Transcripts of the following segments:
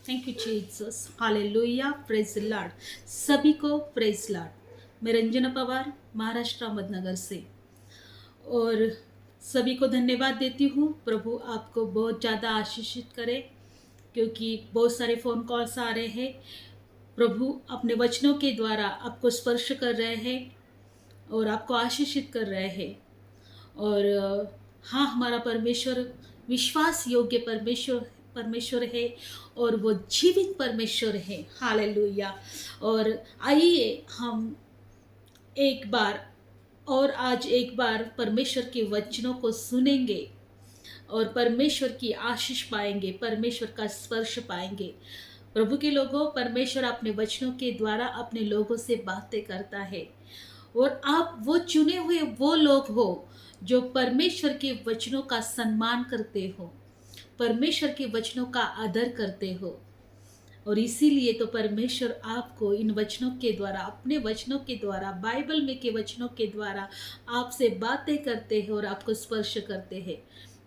Thank you Jesus, hallelujah, praise Lord. सभी को praise Lord. मैं रंजना पवार महाराष्ट्र अहमदनगर से और सभी को धन्यवाद देती हूँ। प्रभु आपको बहुत ज़्यादा आशीषित करे, क्योंकि बहुत सारे फ़ोन कॉल्स आ रहे हैं। प्रभु अपने वचनों के द्वारा आपको स्पर्श कर रहे हैं और आपको आशीषित कर रहे हैं। और हाँ, हमारा परमेश्वर विश्वास योग्य परमेश्वर है और वो जीवित परमेश्वर है। हालेलुया। और आइए हम एक बार और आज एक बार परमेश्वर के वचनों को सुनेंगे और परमेश्वर की आशीष पाएंगे, परमेश्वर का स्पर्श पाएंगे। प्रभु के लोगों, परमेश्वर अपने वचनों के द्वारा अपने लोगों से बातें करता है और आप वो चुने हुए वो लोग हो जो परमेश्वर के वचनों का सम्मान करते हो, परमेश्वर के वचनों का आदर करते हो। और इसीलिए तो परमेश्वर आपको इन वचनों के द्वारा, अपने वचनों के द्वारा, बाइबल में के वचनों के द्वारा आपसे बातें करते हैं और आपको स्पर्श करते हैं।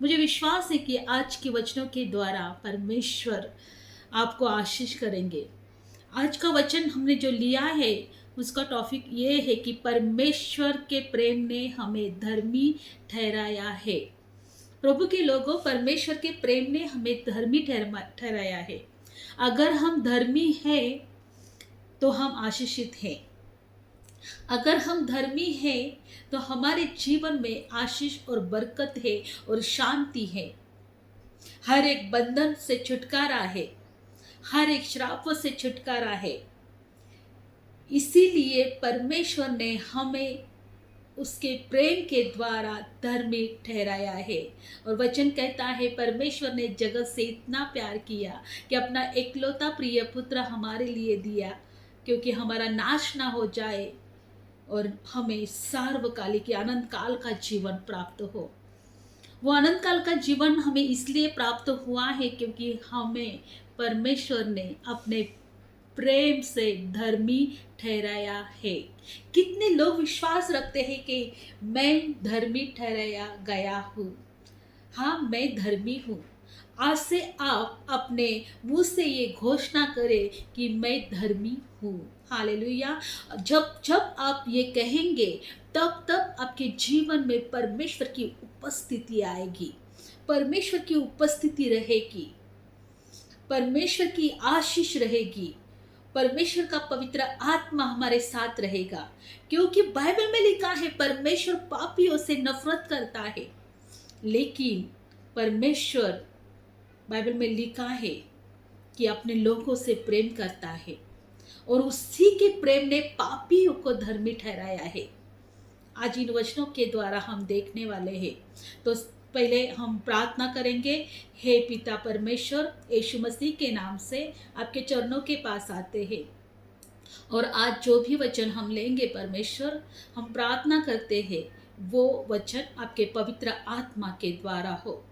मुझे विश्वास है कि आज के वचनों के द्वारा परमेश्वर आपको आशीष करेंगे। आज का वचन हमने जो लिया है उसका टॉपिक ये है कि परमेश्वर के प्रेम ने हमें धर्मी ठहराया है। प्रभु के लोगों, परमेश्वर के प्रेम ने हमें धर्मी ठहराया है। अगर हम धर्मी हैं तो हम आशीषित हैं। अगर हम धर्मी हैं तो हमारे जीवन में आशीष और बरकत है और शांति है। हर एक बंधन से छुटकारा है, हर एक श्रापों से छुटकारा है। इसीलिए परमेश्वर ने हमें उसके प्रेम के द्वारा धर्मी ठहराया है। और वचन कहता है, परमेश्वर ने जगत से इतना प्यार किया कि अपना एकलौता प्रिय पुत्र हमारे लिए दिया, क्योंकि हमारा नाश ना हो जाए और हमें सार्वकालिक अनंत काल का जीवन प्राप्त हो। वो अनंत काल का जीवन हमें इसलिए प्राप्त हुआ है क्योंकि हमें परमेश्वर ने अपने प्रेम से धर्मी ठहराया है। कितने लोग विश्वास रखते हैं कि मैं धर्मी ठहराया गया हूँ। हाँ, मैं धर्मी हूँ। आज से आप अपने मुंह से ये घोषणा करें कि मैं धर्मी हूँ। हालेलुया। जब जब आप ये कहेंगे तब तब आपके जीवन में परमेश्वर की उपस्थिति आएगी, परमेश्वर की उपस्थिति रहेगी, परमेश्वर की आशीष रहेगी, परमेश्वर का पवित्र आत्मा हमारे साथ रहेगा। क्योंकि बाइबल में लिखा है परमेश्वर पापियों से नफरत करता है, लेकिन परमेश्वर बाइबल में लिखा है कि अपने लोगों से प्रेम करता है और उसी के प्रेम ने पापियों को धर्मी ठहराया है। आज इन वचनों के द्वारा हम देखने वाले हैं। तो पहले हम प्रार्थना करेंगे। हे पिता परमेश्वर, यीशु मसीह के नाम से आपके चरणों के पास आते हैं और आज जो भी वचन हम लेंगे परमेश्वर, हम प्रार्थना करते हैं वो वचन आपके पवित्र आत्मा के द्वारा हो।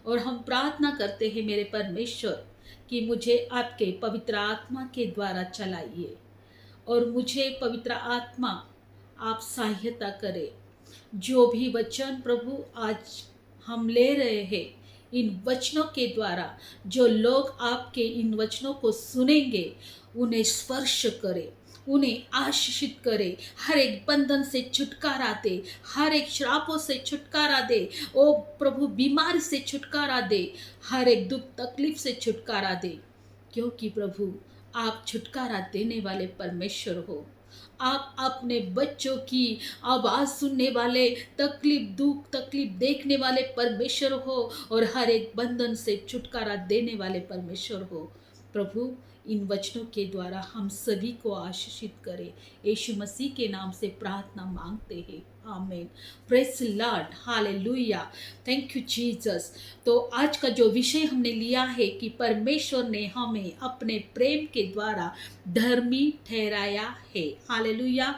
और हम प्रार्थना करते हैं मेरे परमेश्वर कि मुझे आपके पवित्र आत्मा के द्वारा चलाइए और मुझे पवित्र आत्मा आप सहायता करें। जो भी वचन प्रभु आज हम ले रहे हैं, इन वचनों के द्वारा जो लोग आपके इन वचनों को सुनेंगे उन्हें स्पर्श करे, उन्हें आशीषित करे, हर एक बंधन से छुटकारा दे, हर एक श्रापों से छुटकारा दे। ओ प्रभु, बीमारी से छुटकारा दे, हर एक दुख तकलीफ से छुटकारा दे, क्योंकि प्रभु आप छुटकारा देने वाले परमेश्वर हो। आप अपने बच्चों की आवाज़ सुनने वाले, तकलीफ दुख तकलीफ देखने वाले परमेश्वर हो और हर एक बंधन से छुटकारा देने वाले परमेश्वर हो। प्रभु, इन वचनों के द्वारा हम सभी को आशीषित करें। यीशु मसीह के नाम से प्रार्थना मांगते हैं, आमीन। Praise Lord, hallelujah, thank you Jesus. तो आज का जो विषय हमने लिया है कि परमेश्वर ने हमें अपने प्रेम के द्वारा धर्मी ठहराया है। हालेलुया।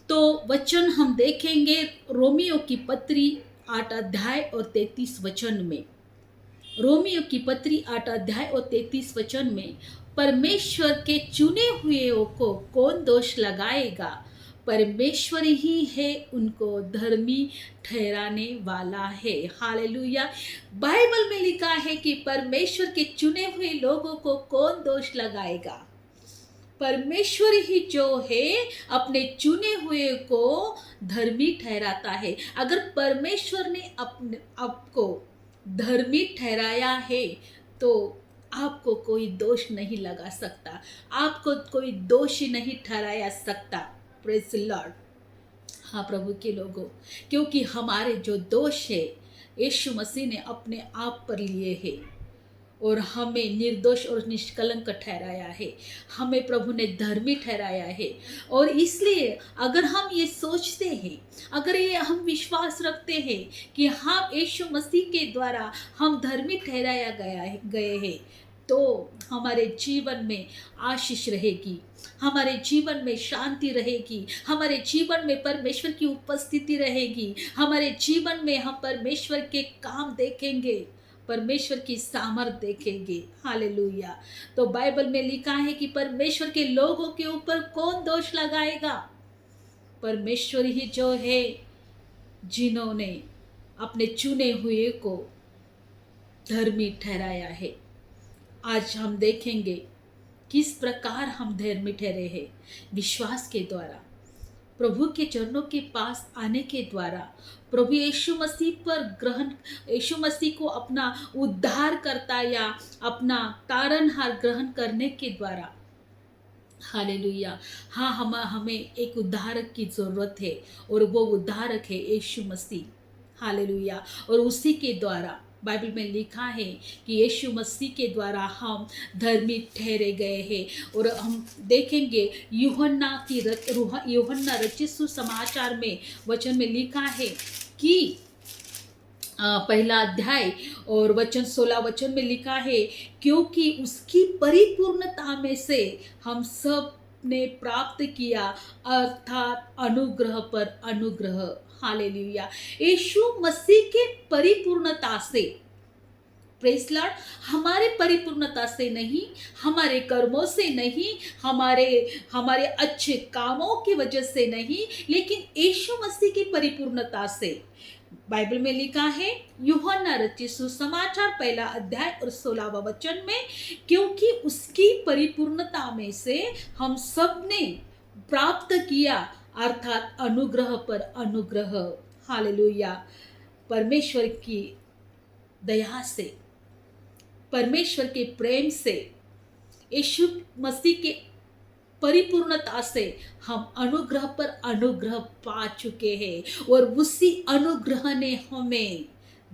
तो वचन हम देखेंगे रोमियो की पत्री 8 अध्याय और 33 वचन में। रोमियो की पत्री 8 अध्याय और 33 वचन में, परमेश्वर के चुने हुए को कौन दोष लगाएगा? परमेश्वर ही है उनको धर्मी ठहराने वाला है। हालेलुया। बाइबल में लिखा है कि परमेश्वर के चुने हुए लोगों को कौन दोष लगाएगा? परमेश्वर ही जो है अपने चुने हुए को धर्मी ठहराता है। अगर परमेश्वर ने अपने आपको धर्मी ठहराया है तो आपको कोई दोष नहीं लगा सकता, आपको कोई दोषी नहीं ठहराया सकता। Praise the Lord. हाँ प्रभु के लोगों, क्योंकि हमारे जो दोष है यीशु मसीह ने अपने आप पर लिए हैं और हमें निर्दोष और निष्कलंक ठहराया है, हमें प्रभु ने धर्मी ठहराया है। और इसलिए अगर हम ये सोचते हैं, अगर ये हम विश्वास रखते हैं कि हम यीशु मसीह के द्वारा हम धर्मी ठहराया गए हैं, तो हमारे जीवन में आशीष रहेगी, हमारे जीवन में शांति रहेगी, हमारे जीवन में परमेश्वर की उपस्थिति रहेगी, हमारे जीवन में हम परमेश्वर के काम देखेंगे, परमेश्वर की सामर्थ देखेंगे। हालेलुया। तो बाइबल में लिखा है कि परमेश्वर के लोगों के ऊपर कौन दोष लगाएगा? परमेश्वर ही जो है जिन्होंने अपने चुने हुए को धर्मी ठहराया है। आज हम देखेंगे किस प्रकार हम धर्मी ठहरे हैं। विश्वास के द्वारा, प्रभु के चरणों के पास आने के द्वारा, प्रभु यीशु मसीह पर ग्रहण, यीशु मसीह को अपना उद्धार करता या अपना तारनहार ग्रहण करने के द्वारा। हालेलुया। हाँ, हमें एक उद्धारक की ज़रूरत है और वो उद्धारक है यीशु मसीह। हालेलुया। और उसी के द्वारा बाइबल में लिखा है कि यीशु मसीह के द्वारा हम धर्मी ठहरे गए हैं। और हम देखेंगे यूहन्ना रचित सुसमाचार में वचन में लिखा है कि पहला अध्याय और वचन 16 वचन में लिखा है, क्योंकि उसकी परिपूर्णता में से हम सब ने प्राप्त किया, अर्थात अनुग्रह पर अनुग्रह। हालेलुया। यीशु मसीह के परिपूर्णता से, प्रेज़ लॉर्ड, हमारे परिपूर्णता से नहीं, हमारे कर्मों से नहीं, हमारे अच्छे कामों की वजह से नहीं, लेकिन यीशु मसीह की परिपूर्णता से। बाइबल में लिखा है यूहन्ना रचित सुसमाचार पहला अध्याय और 16वां वचन में, क्योंकि उसकी परिपूर्णता में से हम सब ने प्राप्त किया, अर्थात अनुग्रह पर अनुग्रह। हालेलुया। परमेश्वर की दया से, परमेश्वर के प्रेम से, यीशु मसीह के परिपूर्णता से हम अनुग्रह पर अनुग्रह पा चुके हैं और उसी अनुग्रह ने हमें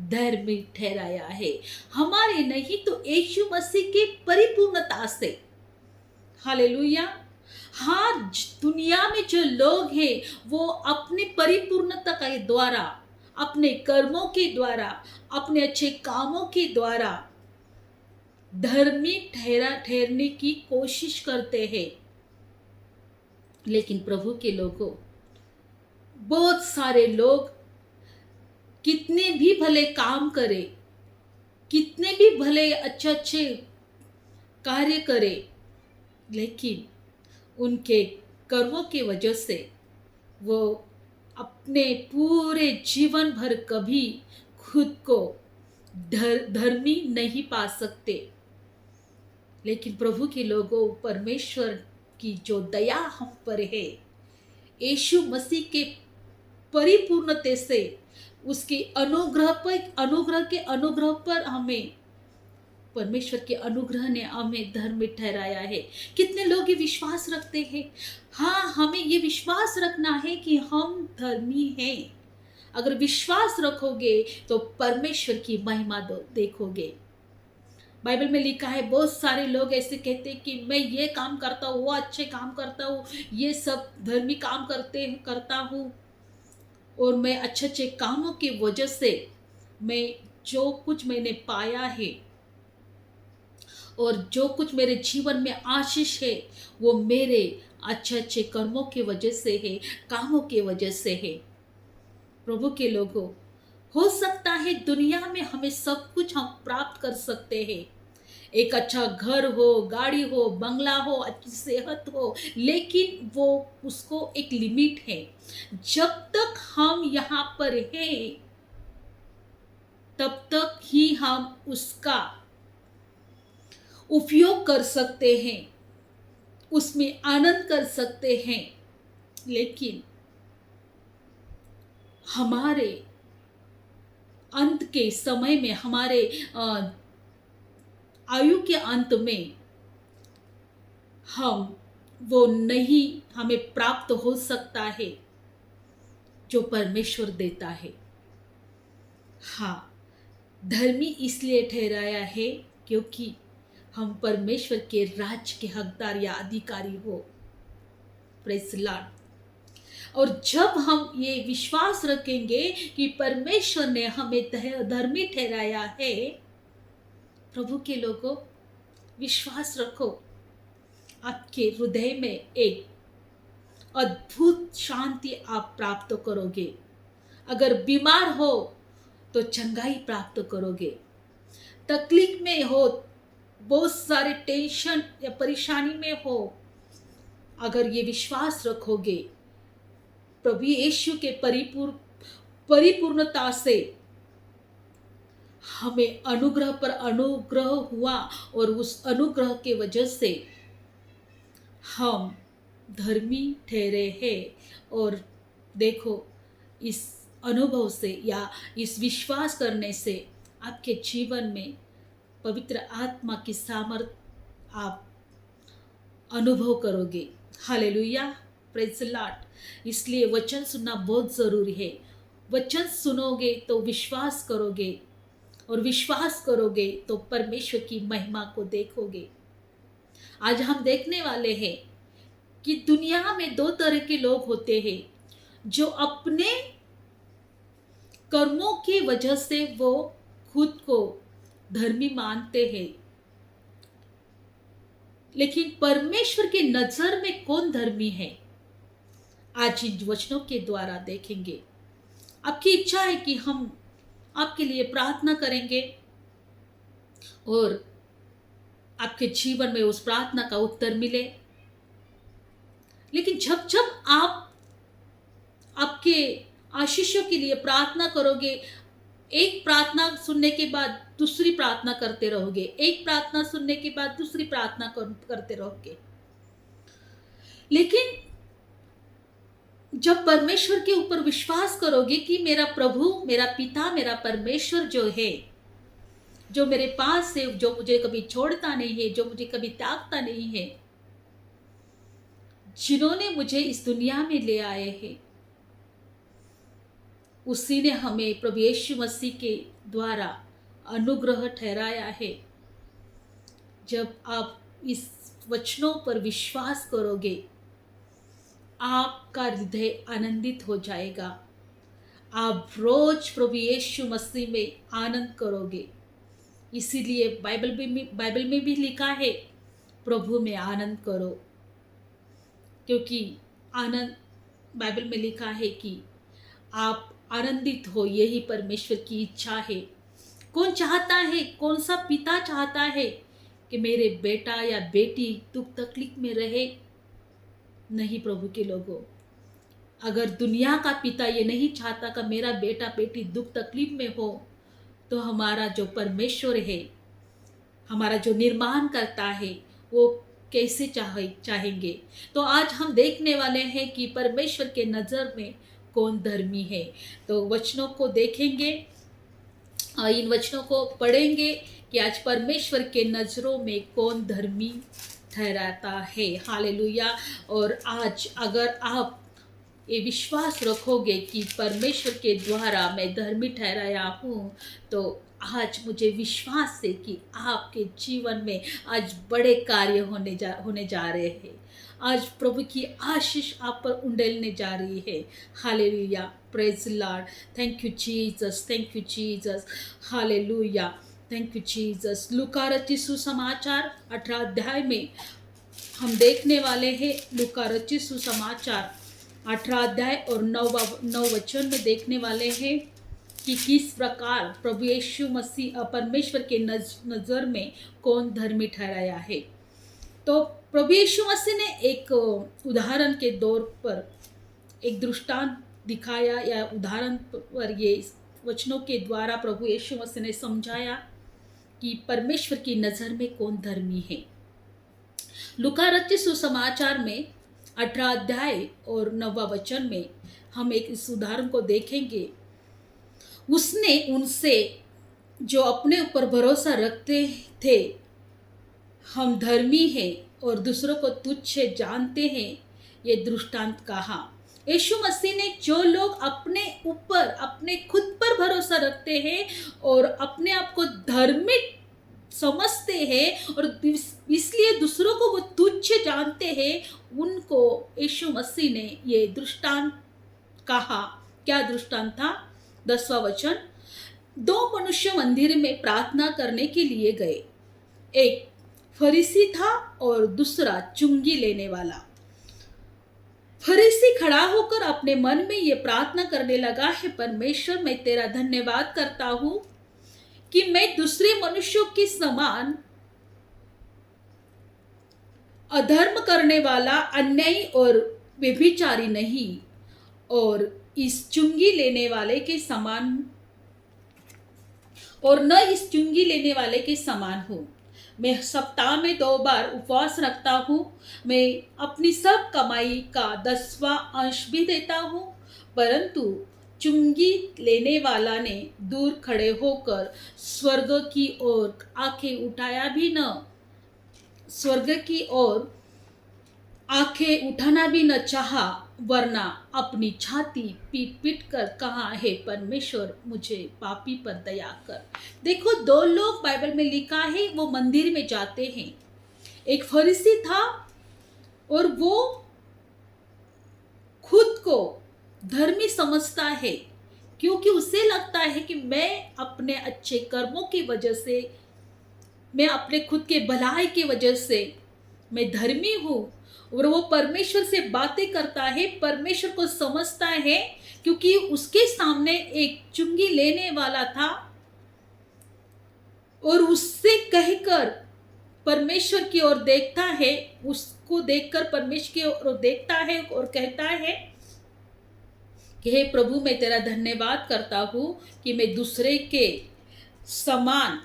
धर्मी ठहराया है, हमारे नहीं तो यीशु मसीह की परिपूर्णता से। हालेलुया। हाँ, दुनिया में जो लोग हैं वो अपनी परिपूर्णता के द्वारा, अपने कर्मों के द्वारा, अपने अच्छे कामों के द्वारा धर्मी ठहरने की कोशिश करते हैं। लेकिन प्रभु के लोगों, बहुत सारे लोग कितने भी भले काम करें, कितने भी भले अच्छे कार्य करें, लेकिन उनके कर्मों की वजह से वो अपने पूरे जीवन भर कभी खुद को धर्मी नहीं पा सकते। लेकिन प्रभु के लोगों, परमेश्वर की जो दया हम पर है, यीशु मसीह के परिपूर्णता से, उसके अनुग्रह पर हमें परमेश्वर के अनुग्रह ने हमें धर्मी ठहराया है। कितने लोग ये विश्वास रखते हैं? हाँ, हमें ये विश्वास रखना है कि हम धर्मी हैं। अगर विश्वास रखोगे तो परमेश्वर की महिमा देखोगे। बाइबल में लिखा है, बहुत सारे लोग ऐसे कहते हैं कि मैं ये काम करता हूँ, वो अच्छे काम करता हूँ, ये सब धर्मी काम करता हूँ, और मैं अच्छे कामों की वजह से मैं जो कुछ मैंने पाया है और जो कुछ मेरे जीवन में आशीष है वो मेरे अच्छे कर्मों की वजह से है, कामों की वजह से है। प्रभु के लोगों, हो सकता है दुनिया में हमें सब कुछ हम प्राप्त कर सकते हैं, एक अच्छा घर हो, गाड़ी हो, बंगला हो, अच्छी सेहत हो, लेकिन वो उसको एक लिमिट है। जब तक हम यहाँ पर हैं, तब तक ही हम उसका उपयोग कर सकते हैं, उसमें आनंद कर सकते हैं। लेकिन हमारे अंत के समय में, हमारे आयु के अंत में हम वो नहीं हमें प्राप्त हो सकता है जो परमेश्वर देता है। हाँ, धर्मी इसलिए ठहराया है क्योंकि हम परमेश्वर के राज्य के हकदार या अधिकारी हो। Praise Lord. और जब हम ये विश्वास रखेंगे कि परमेश्वर ने हमें धर्मी ठहराया है, प्रभु के लोगों, विश्वास रखो, आपके हृदय में एक अद्भुत शांति आप प्राप्त करोगे। अगर बीमार हो तो चंगाई प्राप्त करोगे। तकलीफ में हो, बहुत सारे टेंशन या परेशानी में हो, अगर ये विश्वास रखोगे, प्रभु यीशु के परिपूर्णता से हमें अनुग्रह पर अनुग्रह हुआ और उस अनुग्रह के वजह से हम धर्मी ठहरे हैं। और देखो, इस अनुभव से या इस विश्वास करने से आपके जीवन में पवित्र आत्मा की सामर्थ आप अनुभव करोगे। Hallelujah, praise Lord. इसलिए वचन सुनना बहुत ज़रूरी है। वचन सुनोगे तो विश्वास करोगे, और विश्वास करोगे तो परमेश्वर की महिमा को देखोगे। आज हम देखने वाले हैं कि दुनिया में दो तरह के लोग होते हैं, जो अपने कर्मों की वजह से वो खुद को धर्मी मानते हैं, लेकिन परमेश्वर की नजर में कौन धर्मी है, आज इन वचनों के द्वारा देखेंगे। आपकी इच्छा है कि हम आपके लिए प्रार्थना करेंगे और आपके जीवन में उस प्रार्थना का उत्तर मिले। लेकिन जब जब आप आपके आशीषों के लिए प्रार्थना करोगे, एक प्रार्थना सुनने के बाद दूसरी प्रार्थना करते रहोगे, एक प्रार्थना सुनने के बाद दूसरी प्रार्थना करते रहोगे। लेकिन जब परमेश्वर के ऊपर विश्वास करोगे कि मेरा प्रभु, मेरा पिता, मेरा परमेश्वर जो है, जो मेरे पास है, जो मुझे कभी छोड़ता नहीं है, जो मुझे कभी त्यागता नहीं है, जिन्होंने मुझे इस दुनिया में ले आए हैं, उसी ने हमें प्रभु यीशु मसीह के द्वारा अनुग्रह ठहराया है। जब आप इस वचनों पर विश्वास करोगे, आपका हृदय आनंदित हो जाएगा। आप रोज प्रभु यीशु मसीह में आनंद करोगे। इसीलिए बाइबल में भी लिखा है, प्रभु में आनंद करो, क्योंकि आनंद, बाइबल में लिखा है कि आप आनंदित हो, यही परमेश्वर की इच्छा है। कौन चाहता है, कौन सा पिता चाहता है कि मेरे बेटा या बेटी दुख तकलीफ में रहे? नहीं प्रभु के लोगों, अगर दुनिया का पिता ये नहीं चाहता कि मेरा बेटा बेटी दुख तकलीफ में हो, तो हमारा जो परमेश्वर है, हमारा जो निर्माण करता है, वो कैसे चाहेंगे। तो आज हम देखने वाले हैं कि परमेश्वर के नज़र में कौन धर्मी है। तो वचनों को देखेंगे, इन वचनों को पढ़ेंगे कि आज परमेश्वर के नज़रों में कौन धर्मी ठहराता है। हालेलुया। और आज अगर आप ये विश्वास रखोगे कि परमेश्वर के द्वारा मैं धर्मी ठहराया हूँ, तो आज मुझे विश्वास है कि आपके जीवन में आज बड़े कार्य होने जा रहे हैं। आज प्रभु की आशीष आप पर उंडेलने जा रही है। Hallelujah, praise Lord. Thank you Jesus, thank you Jesus, hallelujah, thank you Jesus. लूका रचित सुसमाचार 18 अध्याय में हम देखने वाले हैं। लूका रचित सुसमाचार 18 अध्याय और 9 वचन में देखने वाले हैं। कि किस प्रकार प्रभु यीशु मसीह परमेश्वर के नज़र में कौन धर्मी ठहराया है। तो प्रभु यीशु मसीह ने एक उदाहरण के तौर पर एक दृष्टांत दिखाया, या उदाहरण पर ये वचनों के द्वारा प्रभु यीशु मसीह ने समझाया कि परमेश्वर की नज़र में कौन धर्मी है। लूका रचित सुसमाचार में 18 अध्याय और 9 वचन में हम एक इस उदाहरण को देखेंगे। उसने उनसे जो अपने ऊपर भरोसा रखते थे, हम धर्मी हैं और दूसरों को तुच्छ जानते हैं, ये दृष्टांत कहा। यीशु मसीह ने जो लोग अपने ऊपर, अपने खुद पर भरोसा रखते हैं और अपने आप को धर्मी समझते हैं और इसलिए दूसरों को वो तुच्छ जानते हैं, उनको यीशु मसीह ने ये दृष्टांत कहा। क्या दृष्टांत था? 10वां वचन। 2 मनुष्य मंदिर में प्रार्थना करने के लिए गए, एक फरीसी था और दूसरा चुंगी लेने वाला। फरीसी खड़ा होकर अपने मन में ये प्रार्थना करने लगा, है परमेश्वर, मैं तेरा धन्यवाद करता हूं कि मैं दूसरे मनुष्यों के समान अधर्म करने वाला, अन्यायी और व्यभिचारी नहीं, और इस चुंगी लेने वाले के समान, और न इस चुंगी लेने वाले के समान हूँ। मैं सप्ताह में 2 बार उपवास रखता हूँ। मैं अपनी सब कमाई का 10वां अंश भी देता हूँ। परंतु चुंगी लेने वाला ने दूर खड़े होकर स्वर्ग की ओर आंखें उठाया भी न, स्वर्ग की ओर आंखें उठाना भी न चाहा, वरना अपनी छाती पीट पीट कर कहा, है परमेश्वर, मुझे पापी पर दया कर। देखो, 2 लोग बाइबल में लिखा है, वो मंदिर में जाते हैं। एक फरीसी था और वो खुद को धर्मी समझता है, क्योंकि उसे लगता है कि मैं अपने अच्छे कर्मों की वजह से, मैं अपने खुद के भलाई की वजह से मैं धर्मी हूँ। और वो परमेश्वर से बातें करता है, परमेश्वर को समझता है, क्योंकि उसके सामने एक चुंगी लेने वाला था और उससे कहकर परमेश्वर की ओर देखता है, उसको देखकर परमेश्वर की ओर देखता है और कहता है कि हे प्रभु, मैं तेरा धन्यवाद करता हूँ कि मैं दूसरे के समान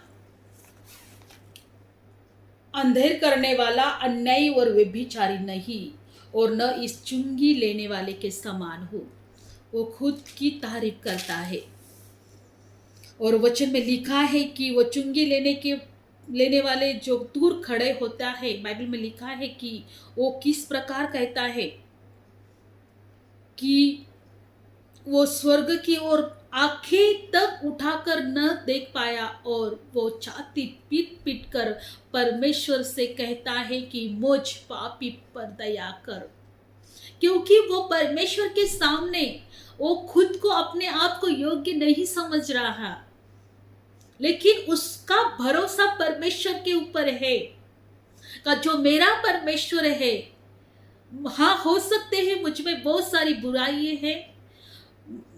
अंधेर करने वाला, अन्यायी और व्यभिचारी नहीं, और न इस चुंगी लेने वाले के समान हो। वो खुद की तारीफ करता है। और वचन में लिखा है कि वो चुंगी लेने वाले जो दूर खड़े होता है, बाइबल में लिखा है कि वो किस प्रकार कहता है कि वो स्वर्ग की ओर आंखें तक उठाकर न देख पाया, और वो छाती पीट पीट कर परमेश्वर से कहता है कि मुझ पापी पर दया कर। क्योंकि वो परमेश्वर के सामने वो खुद को, अपने आप को योग्य नहीं समझ रहा, लेकिन उसका भरोसा परमेश्वर के ऊपर है, का जो मेरा परमेश्वर है। हाँ, हो सकते हैं मुझ में बहुत सारी बुराइयां हैं,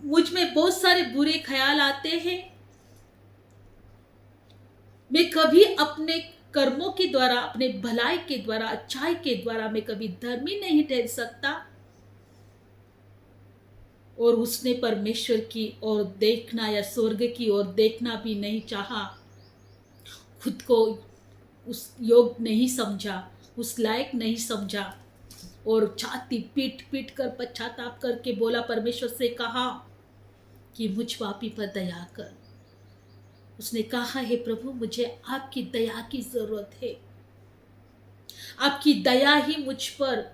मुझ में बहुत सारे बुरे ख्याल आते हैं, मैं कभी अपने कर्मों के द्वारा, अपने भलाई के द्वारा, अच्छाई के द्वारा मैं कभी धर्मी नहीं ठहर सकता। और उसने परमेश्वर की ओर देखना या स्वर्ग की ओर देखना भी नहीं चाहा, खुद को उस योग्य नहीं समझा, उस लायक नहीं समझा, और छाती पीट पीट कर पश्चाताप करके बोला, परमेश्वर से कहा कि मुझ पापी पर दया कर। उसने कहा, हे प्रभु, मुझे आपकी दया की जरूरत है। आपकी दया ही मुझ पर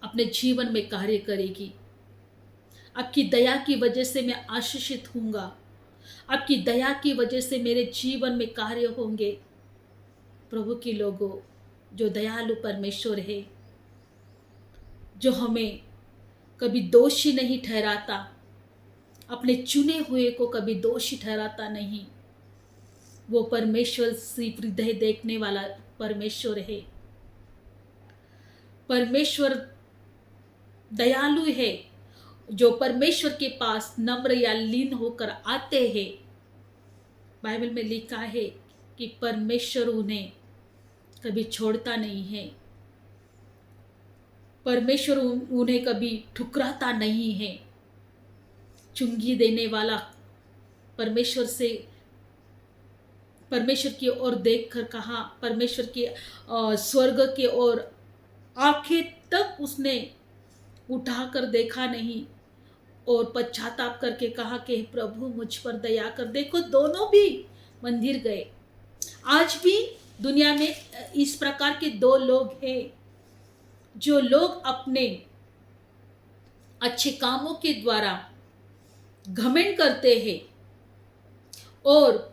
अपने जीवन में कार्य करेगी। आपकी दया की वजह से मैं आशीषित होऊंगा। आपकी दया की वजह से मेरे जीवन में कार्य होंगे। प्रभु के लोगों, जो दयालु परमेश्वर है, जो हमें कभी दोषी नहीं ठहराता, अपने चुने हुए को कभी दोषी ठहराता नहीं, वो परमेश्वर सिर्फ हृदय देखने वाला परमेश्वर है। परमेश्वर दयालु है, जो परमेश्वर के पास नम्र या लीन होकर आते हैं, बाइबल में लिखा है कि परमेश्वर उन्हें कभी छोड़ता नहीं है, परमेश्वर उन्हें कभी ठुकराता नहीं है। चुंगी देने वाला परमेश्वर से, परमेश्वर की ओर देखकर कहा, परमेश्वर की स्वर्ग की ओर आंखें तक उसने उठाकर देखा नहीं और पश्चाताप करके कहा कि प्रभु मुझ पर दया कर। देखो दोनों भी मंदिर गए। आज भी दुनिया में इस प्रकार के दो लोग हैं, जो लोग अपने अच्छे कामों के द्वारा घमंड करते हैं और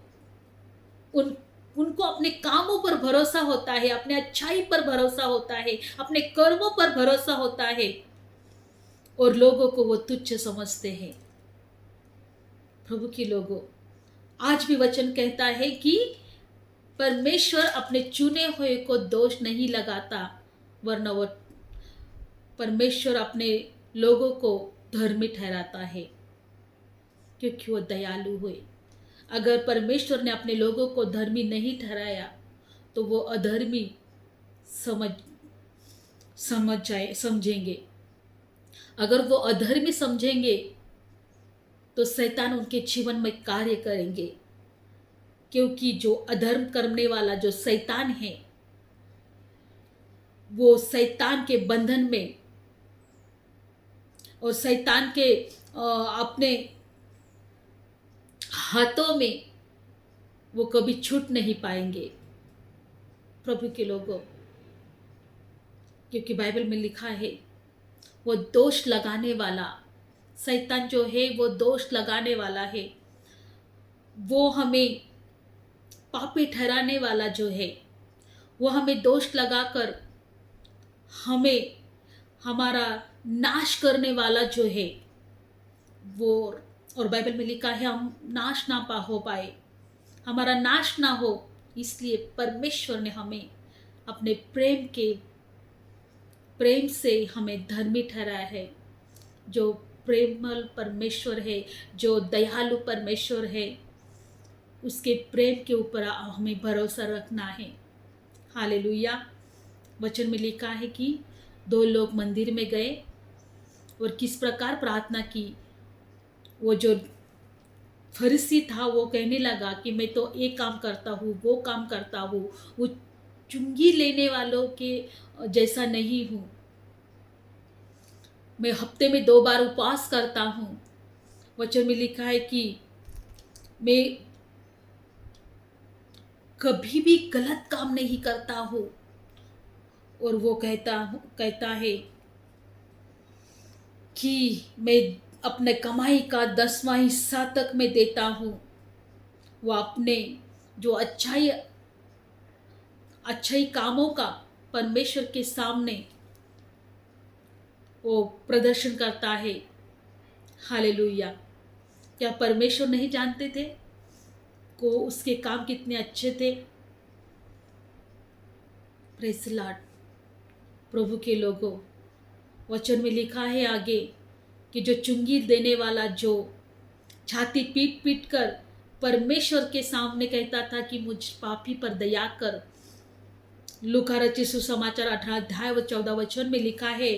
उनको अपने कामों पर भरोसा होता है, अपने अच्छाई पर भरोसा होता है, अपने कर्मों पर भरोसा होता है और लोगों को वो तुच्छ समझते हैं। प्रभु के लोगों, आज भी वचन कहता है कि परमेश्वर अपने चुने हुए को दोष नहीं लगाता, वरना वो परमेश्वर अपने लोगों को धर्मी ठहराता है, क्योंकि वो दयालु हुए। अगर परमेश्वर ने अपने लोगों को धर्मी नहीं ठहराया तो वो अधर्मी समझेंगे। अगर वो अधर्मी समझेंगे तो शैतान उनके जीवन में कार्य करेंगे, क्योंकि जो अधर्म करने वाला जो शैतान है, वो शैतान के बंधन में और शैतान के अपने हाथों में वो कभी छूट नहीं पाएंगे। प्रभु के लोगों, क्योंकि बाइबल में लिखा है वो दोष लगाने वाला शैतान जो है, वो दोष लगाने वाला है, वो हमें पापी ठहराने वाला जो है, वो हमें दोष लगाकर हमें हमारा नाश करने वाला जो है वो, और बाइबल में लिखा है हम नाश ना हो पाए, हमारा नाश ना हो, इसलिए परमेश्वर ने हमें अपने प्रेम से हमें धर्मी ठहराया है। जो प्रेमल परमेश्वर है, जो दयालु परमेश्वर है, उसके प्रेम के ऊपर हमें भरोसा रखना है। हालेलुया। वचन में लिखा है कि दो लोग मंदिर में गए और किस प्रकार प्रार्थना की। वो जो फरीसी था वो कहने लगा कि मैं तो एक काम करता हूँ, वो काम करता हूँ, वो चुंगी लेने वालों के जैसा नहीं हूँ, मैं हफ्ते में 2 बार उपवास करता हूँ। वचन में लिखा है कि मैं कभी भी गलत काम नहीं करता हूँ। और वो कहता है कि मैं अपने कमाई का 10वां हिस्सा तक मैं देता हूँ। वो अपने जो अच्छाई कामों का परमेश्वर के सामने वो प्रदर्शन करता है। हालेलुया। क्या परमेश्वर नहीं जानते थे को उसके काम कितने अच्छे थे? Praise the Lord. प्रभु के लोगों, वचन में लिखा है आगे कि जो चुंगी देने वाला, जो छाती पीट पीट कर परमेश्वर के सामने कहता था कि मुझ पापी पर दया कर। लूका रचित सुसमाचार 18 अध्याय व 14 वचन में लिखा है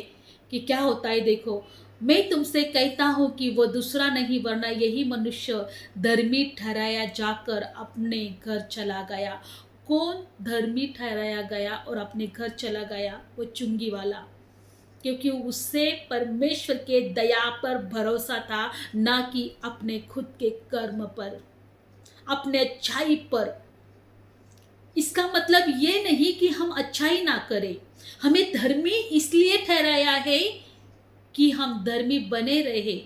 कि क्या होता है। देखो, मैं तुमसे कहता हूँ कि वो दूसरा नहीं वरना यही मनुष्य धर्मी ठहराया जाकर अपने घर चला गया। कौन धर्मी ठहराया गया और अपने घर चला गया? वो चुंगी वाला, क्योंकि उससे परमेश्वर के दया पर भरोसा था, ना कि अपने खुद के कर्म पर, अपने अच्छाई पर। इसका मतलब ये नहीं कि हम अच्छाई ना करें। हमें धर्मी इसलिए ठहराया है कि हम धर्मी बने रहे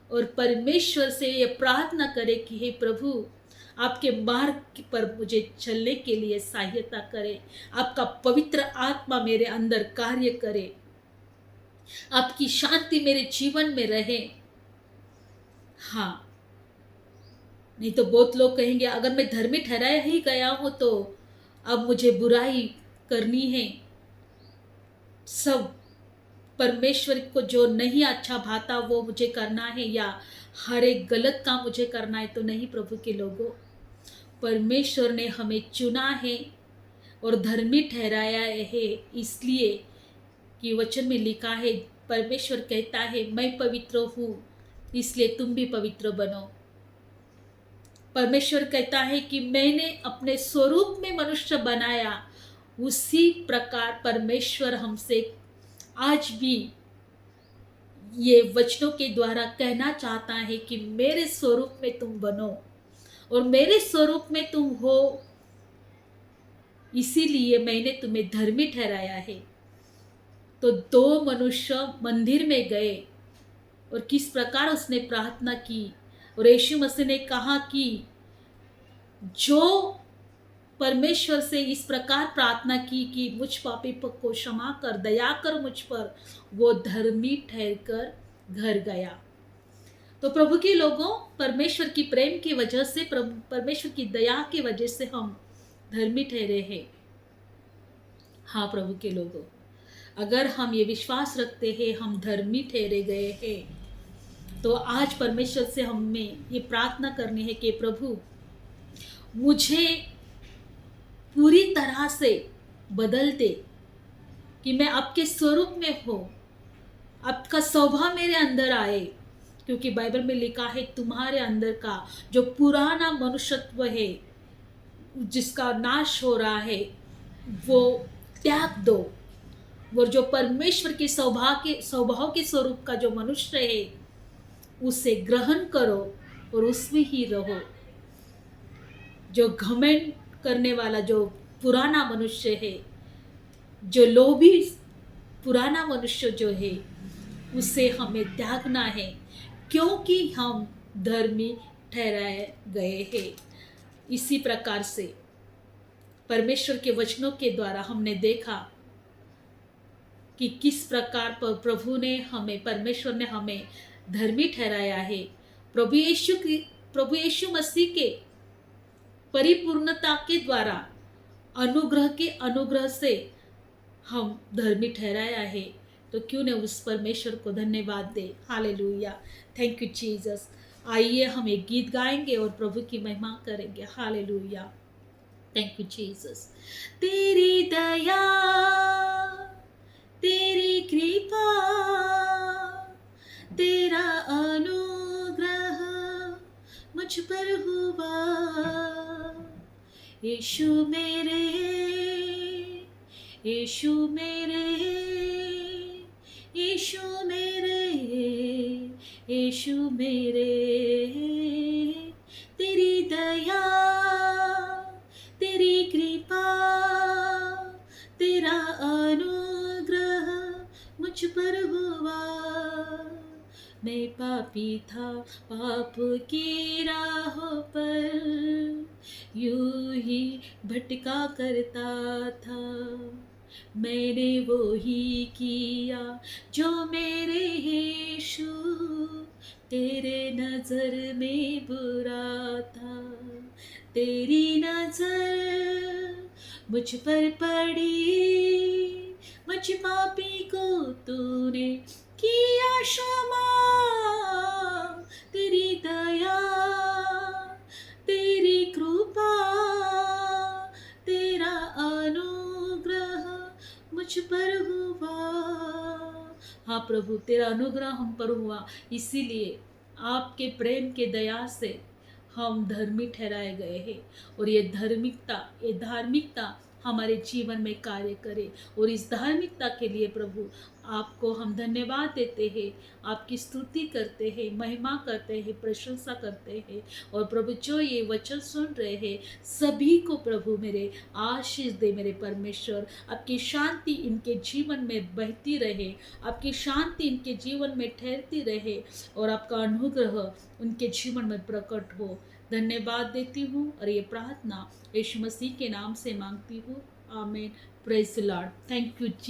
और परमेश्वर से ये प्रार्थना करें कि हे प्रभु, आपके मार्ग पर मुझे चलने के लिए सहायता करें। आपका पवित्र आत्मा मेरे अंदर कार्य करे, आपकी शांति मेरे जीवन में रहे। हाँ, नहीं तो बहुत लोग कहेंगे अगर मैं धर्मी ठहराया ही गया हूँ तो अब मुझे बुराई करनी है, सब परमेश्वर को जो नहीं अच्छा भाता वो मुझे करना है, या हर एक गलत काम मुझे करना है, तो नहीं प्रभु के लोगों। परमेश्वर ने हमें चुना है और धर्मी ठहराया है, इसलिए कि वचन में लिखा है, परमेश्वर कहता है मैं पवित्र हूँ इसलिए तुम भी पवित्र बनो। परमेश्वर कहता है कि मैंने अपने स्वरूप में मनुष्य बनाया, उसी प्रकार परमेश्वर हमसे आज भी ये वचनों के द्वारा कहना चाहता है कि मेरे स्वरूप में तुम बनो, और मेरे स्वरूप में तुम हो, इसीलिए मैंने तुम्हें धर्मी ठहराया है। तो दो मनुष्य मंदिर में गए और किस प्रकार उसने प्रार्थना की, और यीशु मसीह ने कहा कि जो परमेश्वर से इस प्रकार प्रार्थना की कि मुझ पापी को क्षमा कर, दया कर मुझ पर, वो धर्मी ठहरकर घर गया। तो प्रभु के लोगों, परमेश्वर की प्रेम की वजह से, परमेश्वर की दया की वजह से हम धर्मी ठहरे हैं। हाँ प्रभु के लोगों, अगर हम ये विश्वास रखते हैं हम धर्मी ठहरे गए हैं, तो आज परमेश्वर से हमें ये प्रार्थना करनी है कि प्रभु मुझे पूरी तरह से बदल दे, कि मैं आपके स्वरूप में हो, आपका स्वभाव मेरे अंदर आए, क्योंकि बाइबल में लिखा है तुम्हारे अंदर का जो पुराना मनुष्यत्व है जिसका नाश हो रहा है वो त्याग दो, वो जो परमेश्वर के स्वभाव के स्वरूप का जो मनुष्य है उसे ग्रहण करो और उसमें ही रहो। जो घमंड करने वाला जो पुराना मनुष्य है, जो लोभी पुराना मनुष्य जो है, उसे हमें त्यागना है, क्योंकि हम धर्मी ठहराए गए हैं। इसी प्रकार से परमेश्वर के वचनों के द्वारा हमने देखा कि किस प्रकार प्रभु ने हमें, परमेश्वर ने हमें धर्मी ठहराया है। प्रभु यीशु मसीह के परिपूर्णता के द्वारा, अनुग्रह के अनुग्रह से हम धर्मी ठहराया है। तो क्यों न उस परमेश्वर को धन्यवाद दे। Hallelujah, thank you Jesus. आइए हम एक गीत गाएंगे और प्रभु की महिमा करेंगे। Hallelujah, thank you Jesus. तेरी दया, तेरी कृपा, तेरा अनुग्रह मुझ पर हुआ, यीशु मेरे, यीशु मेरे, यीशु मेरे, यीशु मेरे। तेरी दया, तेरी कृपा, तेरा अनुग्रह मुझ पर हुआ। मैं पापी था, पाप की राहों पर यूं ही भटका करता था, मैंने वो ही किया जो मेरे यीशु तेरे नजर में बुरा था। तेरी नजर मुझ पर पड़ी, मुझ पापी को तूने किया क्षमा। तेरी दया, तेरी कृपा, तेरा अनुग्रह मुझ पर हुआ। हाँ प्रभु, तेरा अनुग्रह हम पर हुआ, इसीलिए आपके प्रेम के दया से हम धर्मी ठहराए गए हैं। और ये धार्मिकता हमारे जीवन में कार्य करे। और इस धार्मिकता के लिए प्रभु आपको हम धन्यवाद देते हैं, आपकी स्तुति करते हैं, महिमा करते हैं, प्रशंसा करते हैं। और प्रभु जो ये वचन सुन रहे हैं सभी को प्रभु मेरे आशीष दे। मेरे परमेश्वर, आपकी शांति इनके जीवन में बहती रहे, आपकी शांति इनके जीवन में ठहरती रहे, और आपका अनुग्रह उनके जीवन में प्रकट हो। धन्यवाद देती हूँ और ये प्रार्थना यीशु मसीह के नाम से मांगती हूँ। आमीन। Praise the lord. Thank you ji.